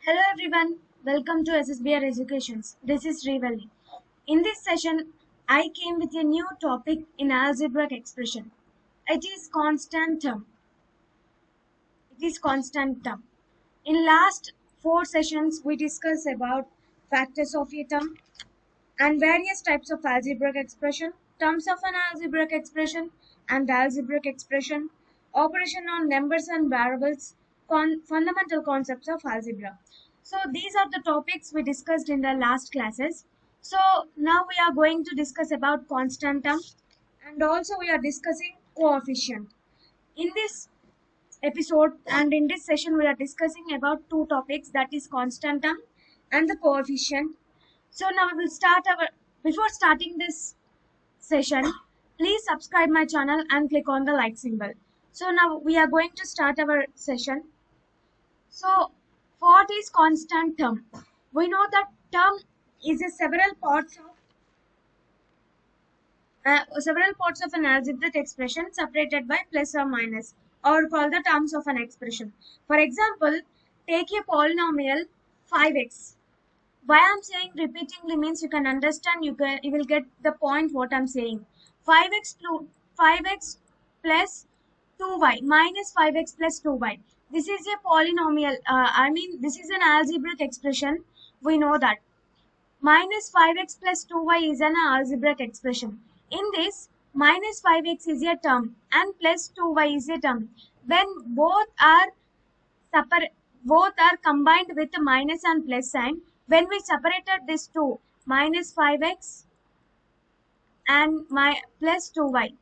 Hello everyone, welcome to SSBR Educations. This is Srivalli. In this session, I came with a new topic in algebraic expression. It is constant term. It is constant term. In last four sessions, we discussed about factors of a term and various types of algebraic expression, terms of an algebraic expression and algebraic expression, operation on numbers and variables, fundamental concepts of algebra. So these are the topics we discussed in the last classes. So now we are going to discuss about constant term and also we are discussing coefficient. In this episode and in this session we are discussing about two topics, that is constant term and the coefficient. So now we will start our, before starting this session, please subscribe my channel and click on the like symbol. So now we are going to start our session. So what is constant term? We know that term is a several parts of an algebraic expression separated by plus or minus, or called the terms of an expression. For example, take a polynomial 5x. Why I'm saying repeatedly means you can understand, you will get the point what I'm saying. 5x plus 2y minus 5x plus 2y. This is a polynomial. This is an algebraic expression. We know that minus 5x plus 2y is an algebraic expression. In this, minus 5x is a term and plus 2y is a term. When separate, both are combined with minus and plus sign, when we separated this two, minus 5x and my plus 2y,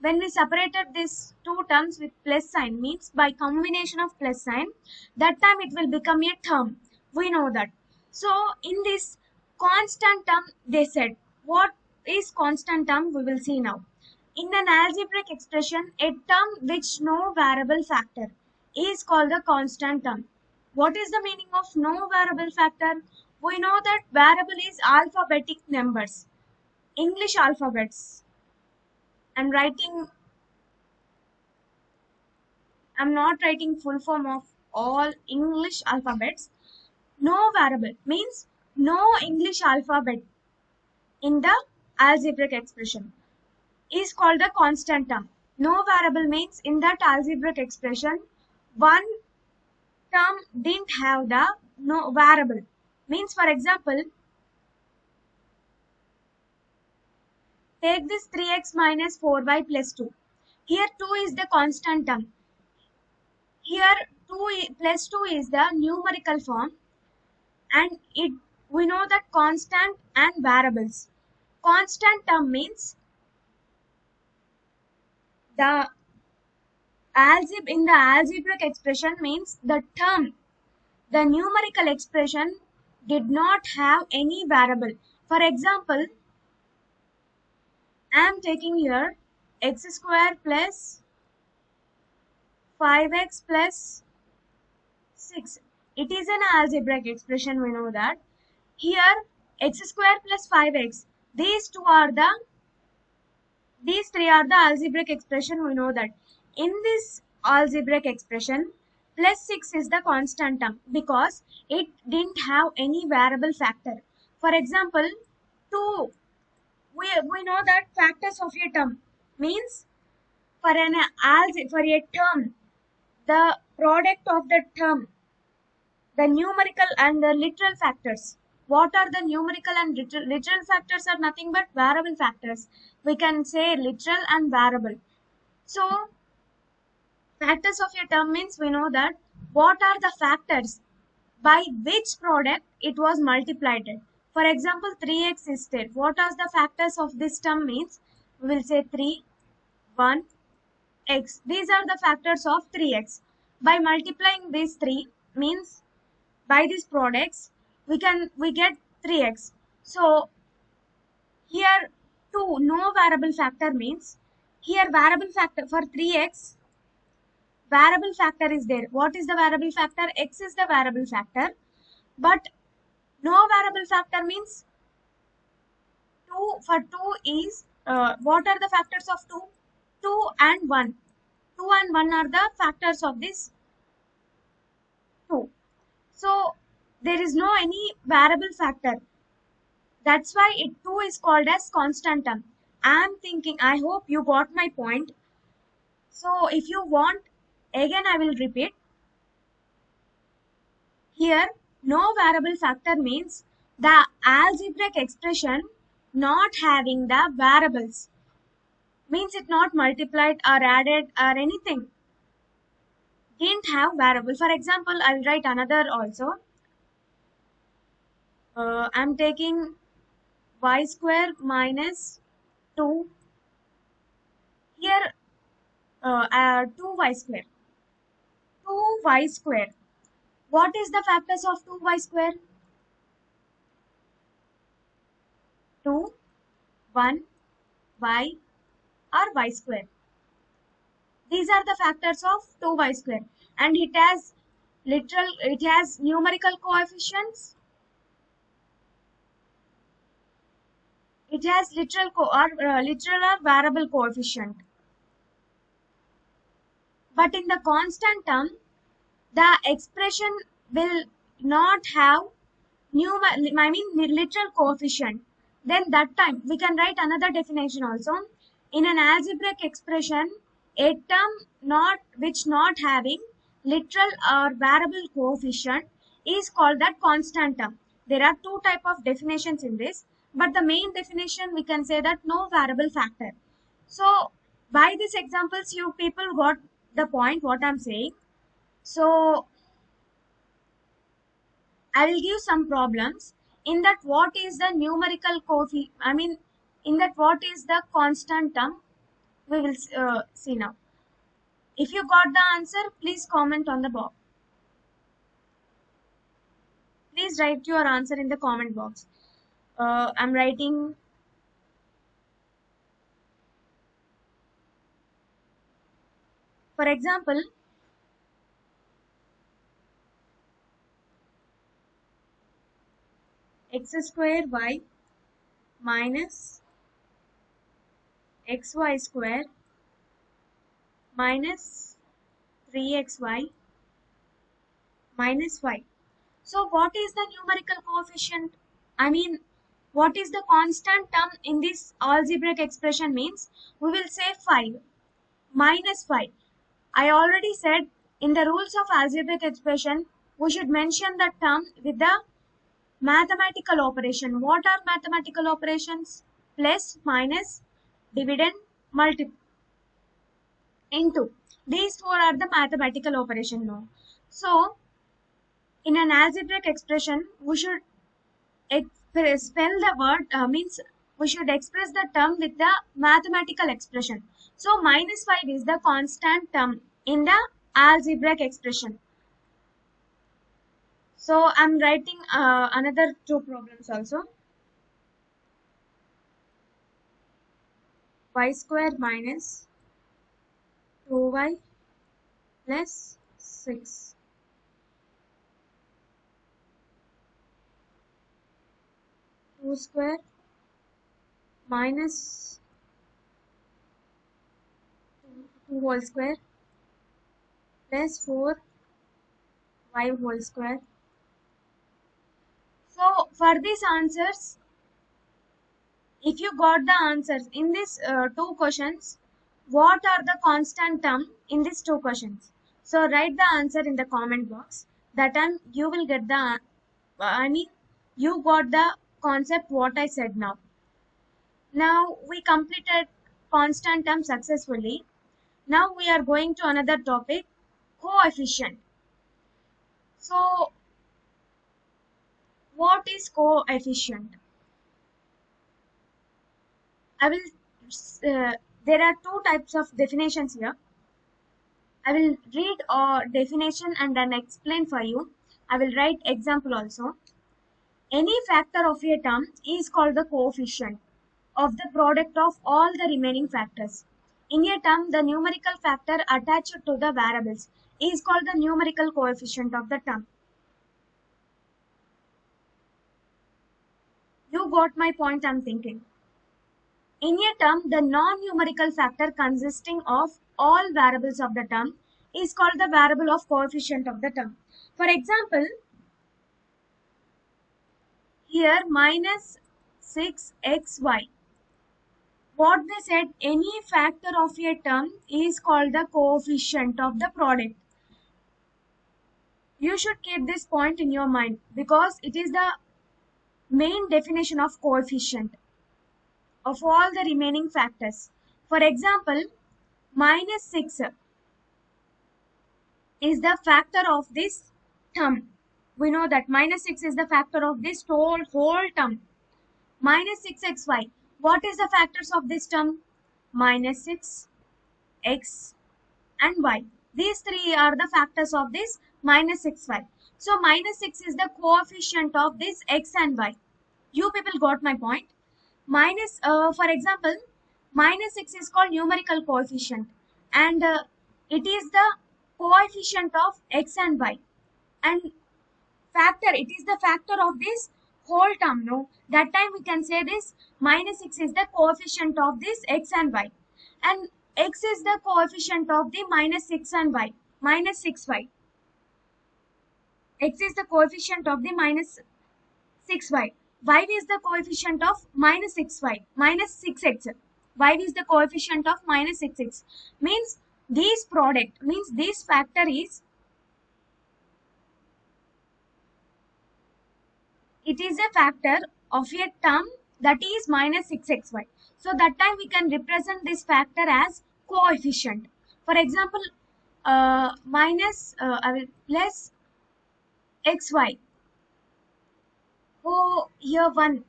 when we separated these two terms with plus sign, means by combination of plus sign, that time it will become a term. We know that. So in this constant term, they said, what is constant term? We will see now. In an algebraic expression, a term which no variable factor is called the constant term. What is the meaning of no variable factor? We know that variable is alphabetic numbers, English alphabets. I'm not writing full form of all English alphabets. No variable means no English alphabet in the algebraic expression is called the constant term. No variable means in that algebraic expression, one term didn't have the no variable. Means for example, take this 3x minus 4y plus 2. Here 2 is the constant term. Here 2 plus 2 is the numerical form, and it we know that constant and variables. Constant term means the in the algebraic expression means the term, the numerical expression did not have any variable. For example, I am taking here x square plus 5x plus 6. It is an algebraic expression, we know that. Here x square plus 5x, these three are the algebraic expression, we know that. In this algebraic expression, plus 6 is the constant term because it didn't have any variable factor. For example, 2, we know that factors of a term means for for a term, the product of the term, the numerical and the literal factors. What are the numerical and literal factors? Are nothing but variable factors. We can say literal and variable. So factors of a term means we know that what are the factors by which product it was multiplied. For example, 3x is there. What are the factors of this term means? We will say 3, 1, x. These are the factors of 3x. By multiplying these 3 means by these products we get 3x. So here 2, no variable factor means here variable factor for 3x, variable factor is there. What is the variable factor? X is the variable factor, but no variable factor means 2. For 2 is what are the factors of 2? 2 and 1. 2 and 1 are the factors of this 2. So there is no any variable factor. That's why it too is called as constant term. I'm thinking, I hope you got my point. So if you want, again I will repeat. Here, no variable factor means the algebraic expression not having the variables. Means it not multiplied or added or anything. Didn't have variable. For example, I will write another also. I'm taking y square minus 2. Here, 2y square. 2y square. What is the factors of 2y square? 2, 1, y or y square. These are the factors of 2y square, and it has numerical coefficients. It has literal or variable coefficient. But in the constant term, the expression will not have literal coefficient. Then that time we can write another definition also. In an algebraic expression, a term which not having literal or variable coefficient is called that constant term. There are two type of definitions in this, but the main definition we can say that no variable factor. So by these examples, you people got the point what I'm saying. So I will give some problems in that what is the numerical coefficient, in that what is the constant term, we will see now. If you got the answer, please comment on the box. Please write your answer in the comment box. I'm writing for example, x square y minus xy square minus 3xy minus y. So what is the numerical coefficient? What is the constant term in this algebraic expression means we will say 5 minus 5. I already said in the rules of algebraic expression we should mention the term with the mathematical operation. What are mathematical operations? Plus, minus, dividend, multiply, into. These four are the mathematical operation now. So, in an algebraic expression, we should spell the word, means we should express the term with the mathematical expression. So, minus 5 is the constant term in the algebraic expression. So, I'm writing another two problems also. Y square minus 2y plus 6. Two square minus 2 whole square plus 4 y whole square. So for these answers, if you got the answers in these two questions, what are the constant term in these two questions? So write the answer in the comment box. That time you will get the, you got the concept what I said now. Now we completed constant term successfully. Now we are going to another topic, coefficient. So what is coefficient? I will, there are two types of definitions here. I will read a definition and then explain for you. I will write example also. Any factor of a term is called the coefficient of the product of all the remaining factors. In a term, the numerical factor attached to the variables is called the numerical coefficient of the term. You got my point, I'm thinking. In a term, the non-numerical factor consisting of all variables of the term is called the variable of coefficient of the term. For example, Here minus 6xy. What they said, any factor of a term is called the coefficient of the product. You should keep this point in your mind because it is the main definition of coefficient of all the remaining factors. For example, minus 6 is the factor of this term. We know that minus 6 is the factor of this whole term. Minus 6xy. What is the factors of this term? Minus 6, x and y. These three are the factors of this minus 6y. So minus 6 is the coefficient of this x and y. You people got my point. Minus, for example, minus 6 is called numerical coefficient and it is the coefficient of x and y. And factor, it is the factor of this whole term. No, that time we can say this minus 6 is the coefficient of this x and y. And x is the coefficient of the minus 6 and y, minus 6y. X is the coefficient of the minus 6y. Y is the coefficient of minus 6y, minus 6x. Y is the coefficient of minus 6x. Means this product, means this factor is, it is a factor of a term that is minus 6xy. So that time we can represent this factor as coefficient. For example, I will plus xy. Oh, here 1.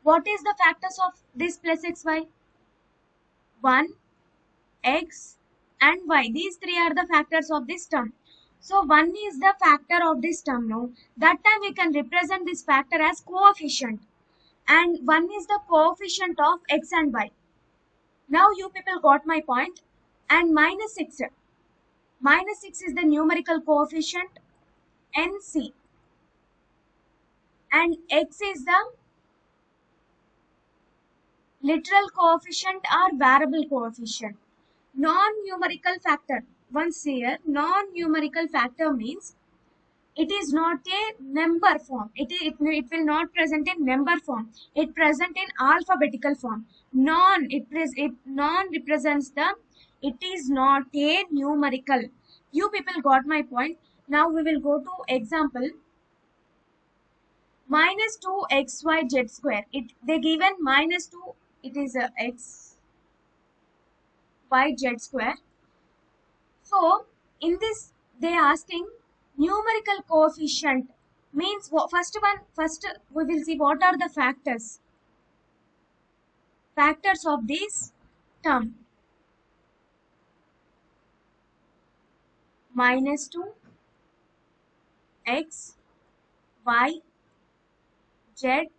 What is the factors of this plus xy? 1, x and y. These three are the factors of this term. So 1 is the factor of this term. No, that time we can represent this factor as coefficient. And 1 is the coefficient of x and y. Now you people got my point. And minus 6. Minus 6 is the numerical coefficient NC. And x is the literal coefficient or variable coefficient. Non-numerical factor. Once here, non-numerical factor means it is not a number form. It will not present in number form. It present in alphabetical form. Non represents the, it is not a numerical. You people got my point. Now we will go to example. Minus 2xyz square. They given minus 2, it is a x y z square. So in this they asking numerical coefficient means first we will see what are the factors of this term. Minus 2 x y z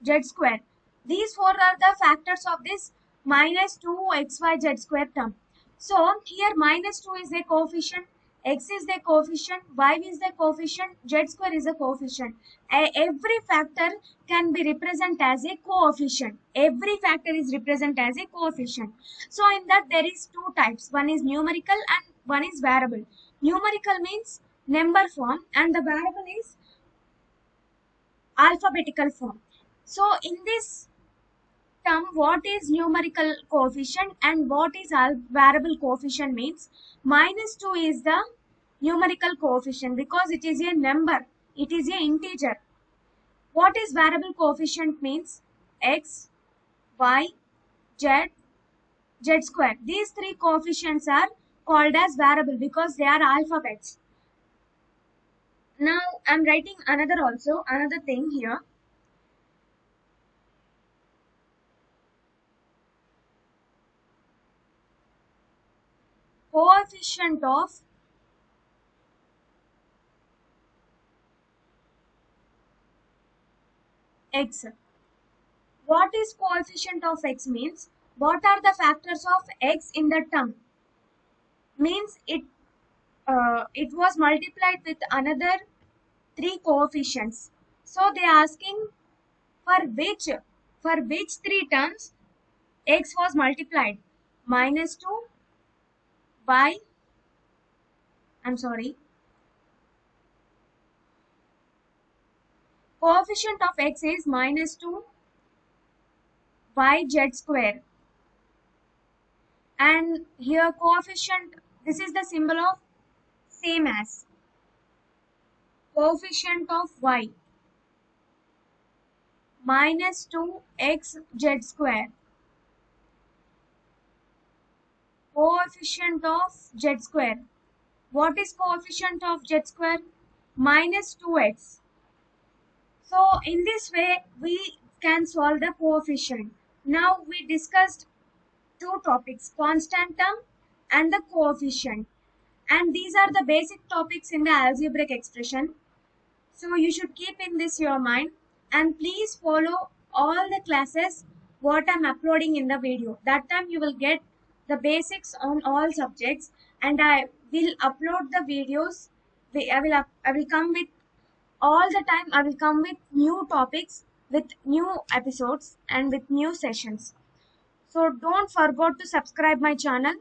z square. These four are the factors of this minus 2xyz square term. So here minus 2 is a coefficient, x is the coefficient, y is the coefficient, z square is a coefficient. Every factor can be represented as a coefficient. Every factor is represented as a coefficient. So in that there is two types. One is numerical and one is variable. Numerical means number form and the variable is alphabetical form. So in this term, what is numerical coefficient and what is variable coefficient means minus 2 is the numerical coefficient because it is a number, it is a integer. What is variable coefficient means x, y, z, z square. These three coefficients are called as variable because they are alphabets. Now I am writing another thing here. Coefficient of x. What is coefficient of x means what are the factors of x in the term? Means it was multiplied with another 3 coefficients. So they are asking for which 3 terms x was multiplied. Minus 2 by, I'm sorry, Coefficient of x is minus 2 y z square. And here coefficient, this is the symbol of same as coefficient of y minus 2 x z square. Coefficient of z square. What is coefficient of z square? Minus 2x. So in this way we can solve the coefficient. Now we discussed two topics, constant term and the coefficient. And these are the basic topics in the algebraic expression. So you should keep in this your mind and please follow all the classes what I'm uploading in the video. That time you will get the basics on all subjects and I will upload the videos. I will come with all the time. I will come with new topics, with new episodes and with new sessions. So don't forget to subscribe my channel.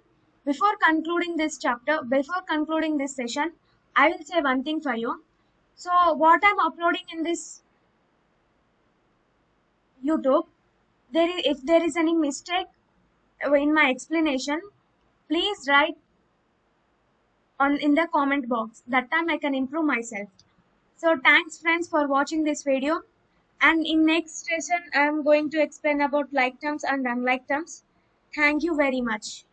Before concluding this chapter, before concluding this session, I will say one thing for you. So what I'm uploading in this YouTube, if there is any mistake in my explanation, please write on in the comment box. That time I can improve myself. So thanks friends for watching this video. And in next session, I am going to explain about like terms and unlike terms. Thank you very much.